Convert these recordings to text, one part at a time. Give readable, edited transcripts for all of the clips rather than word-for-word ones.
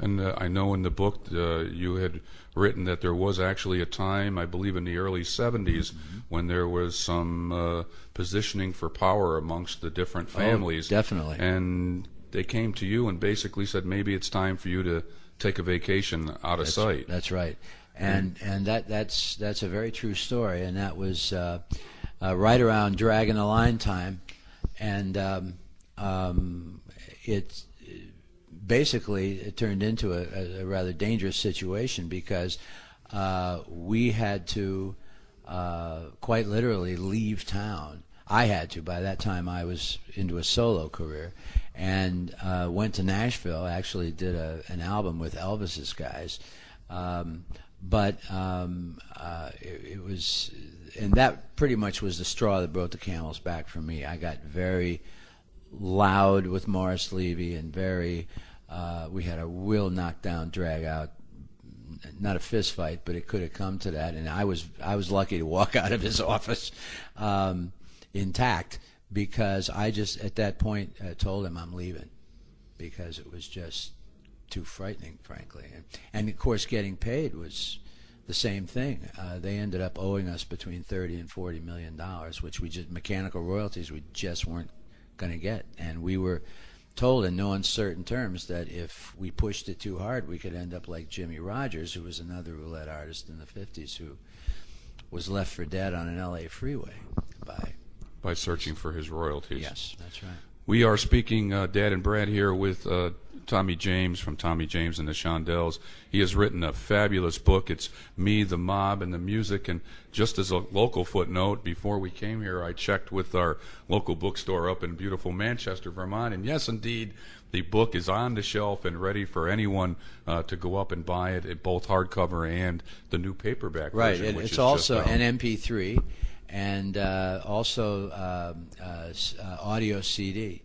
And I know in the book you had written that there was actually a time, I believe in the early 70s, when there was some positioning for power amongst the different families. Oh, definitely. And they came to you and basically said, maybe it's time for you to take a vacation out of sight. That's right. And that's a very true story. And that was right around Dragging the Line time. And it turned into a rather dangerous situation because we had to quite literally leave town. I had to. By that time, I was into a solo career, and went to Nashville. Actually, did an album with Elvis's guys, it was, and that pretty much was the straw that broke the camel's back for me. I got very loud with Morris Levy, and very. We had a real knockdown, drag out. Not a fist fight, but it could have come to that, and I was lucky to walk out of his office intact, because I just at that point told him I'm leaving, because it was just too frightening, frankly. And of course, getting paid was the same thing. They ended up owing us between $30 and $40 million, which we just mechanical royalties we just weren't going to get, and we were told in no uncertain terms that if we pushed it too hard, we could end up like Jimmy Rogers, who was another roulette artist in the 50s, who was left for dead on an LA freeway by searching for his royalties. Yes, that's right. We are speaking, Dad and Brad, here with Tommy James from Tommy James and the Shondells. He has written a fabulous book. It's Me, the Mob, and the Music. And just as a local footnote, before we came here, I checked with our local bookstore up in beautiful Manchester, Vermont. And yes, indeed, the book is on the shelf and ready for anyone to go up and buy it, both hardcover and the new paperback version. Right. It's also an MP3. And also audio CD.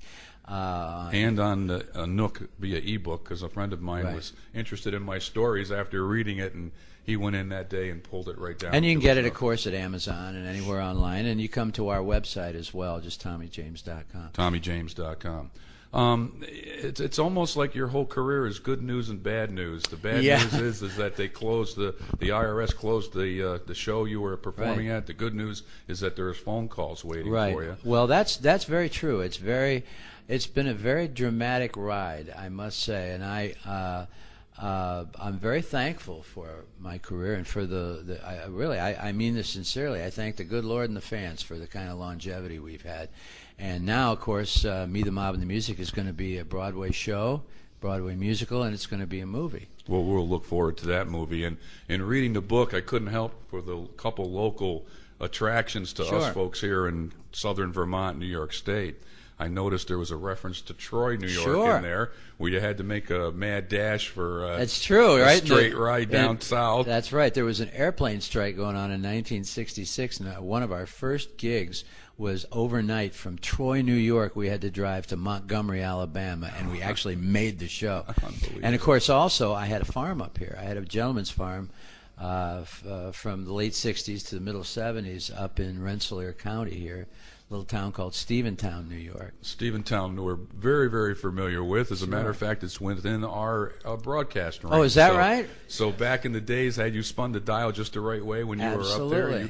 And on the Nook via ebook, because a friend of mine was interested in my stories after reading it, and he went in that day and pulled it right down. And you can get it, of course, at Amazon and anywhere online. And you come to our website as well, just TommyJames.com. TommyJames.com. It's almost like your whole career is good news and bad news. The bad news is that they closed the IRS closed the show you were performing at. The good news is that there's phone calls waiting for you. Well, that's very true. It's been a very dramatic ride, I must say, and I'm very thankful for my career and for I mean this sincerely. I thank the good Lord and the fans for the kind of longevity we've had. And now, of course, Me, the Mob, and the Music is going to be a Broadway show, Broadway musical, and it's going to be a movie. Well, we'll look forward to that movie. And in reading the book, I couldn't help for the couple local attractions to us folks here in southern Vermont, New York State. I noticed there was a reference to Troy, New York in there, where you had to make a mad dash for that's true, right? Straight ride down south. That's right. There was an airplane strike going on in 1966, and one of our first gigs was overnight from Troy, New York. We had to drive to Montgomery, Alabama, and we actually made the show. And, of course, also, I had a farm up here. I had a gentleman's farm from the late 60s to the middle 70s up in Rensselaer County here, a little town called Steventown, New York. Steventown, we're very, very familiar with. As a matter of fact, it's within our broadcast range. Oh, is that right? So back in the days, had you spun the dial just the right way when you were up there,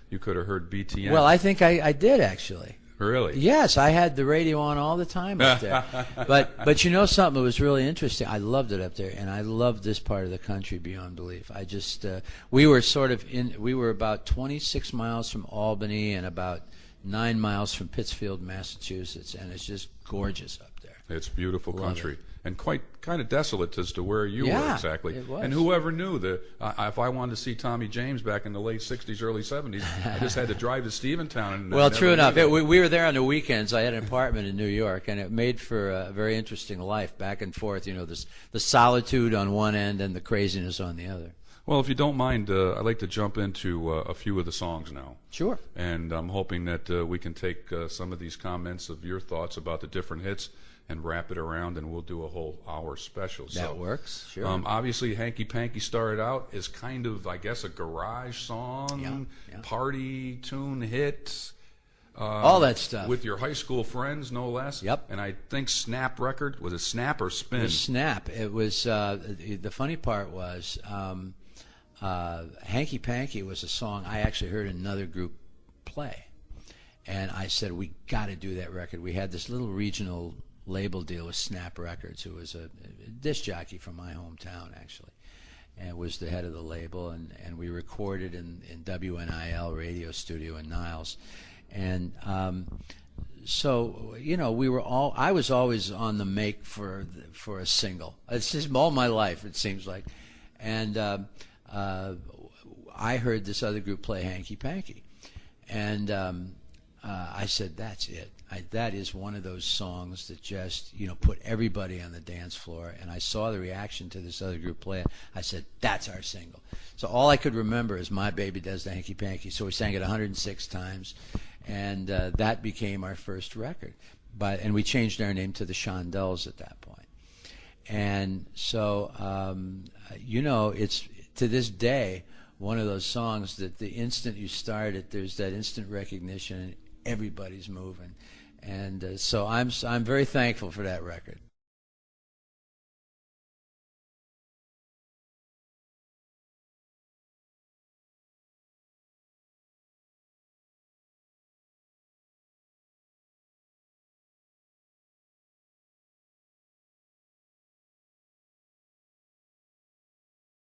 you could have heard BTN. Well, I think I did, actually. Really? Yes, I had the radio on all the time up there. But you know something that was really interesting? I loved it up there, and I loved this part of the country beyond belief. I just we were about 26 miles from Albany and about 9 miles from Pittsfield, Massachusetts, and it's just gorgeous up there. It's beautiful country. And kind of desolate as to where you were exactly. It was. And whoever knew that if I wanted to see Tommy James back in the late 60s, early 70s, I just had to drive to Steventown. Well, true enough. We were there on the weekends. I had an apartment in New York, and it made for a very interesting life, back and forth. You know, the solitude on one end and the craziness on the other. Well, if you don't mind, I'd like to jump into a few of the songs now. Sure. And I'm hoping that we can take some of these comments of your thoughts about the different hits and wrap it around, and we'll do a whole hour special. That works, sure. Obviously, Hanky Panky started out as kind of, I guess, a garage song, party tune hit. All that stuff. with your high school friends, no less. Yep. And I think Snap record was it Snap or Spin? It was Snap. It was the funny part was Hanky Panky was a song I actually heard another group play, and I said we got to do that record. We had this little regional label deal with Snap Records, who was a disc jockey from my hometown actually, and was the head of the label, and we recorded in WNIL radio studio in Niles. And so, you know, I was always on the make for a single. It's just all my life, it seems like. And I heard this other group play Hanky Panky. And I said, that's it. That is one of those songs that just, you know, put everybody on the dance floor. And I saw the reaction to this other group play it. I said, that's our single. So all I could remember is My Baby Does the Hanky Panky. So we sang it 106 times. And that became our first record. And we changed our name to the Shondells at that point. And so, you know, it's to this day one of those songs that the instant you start it, there's that instant recognition and everybody's moving. And so I'm very thankful for that record.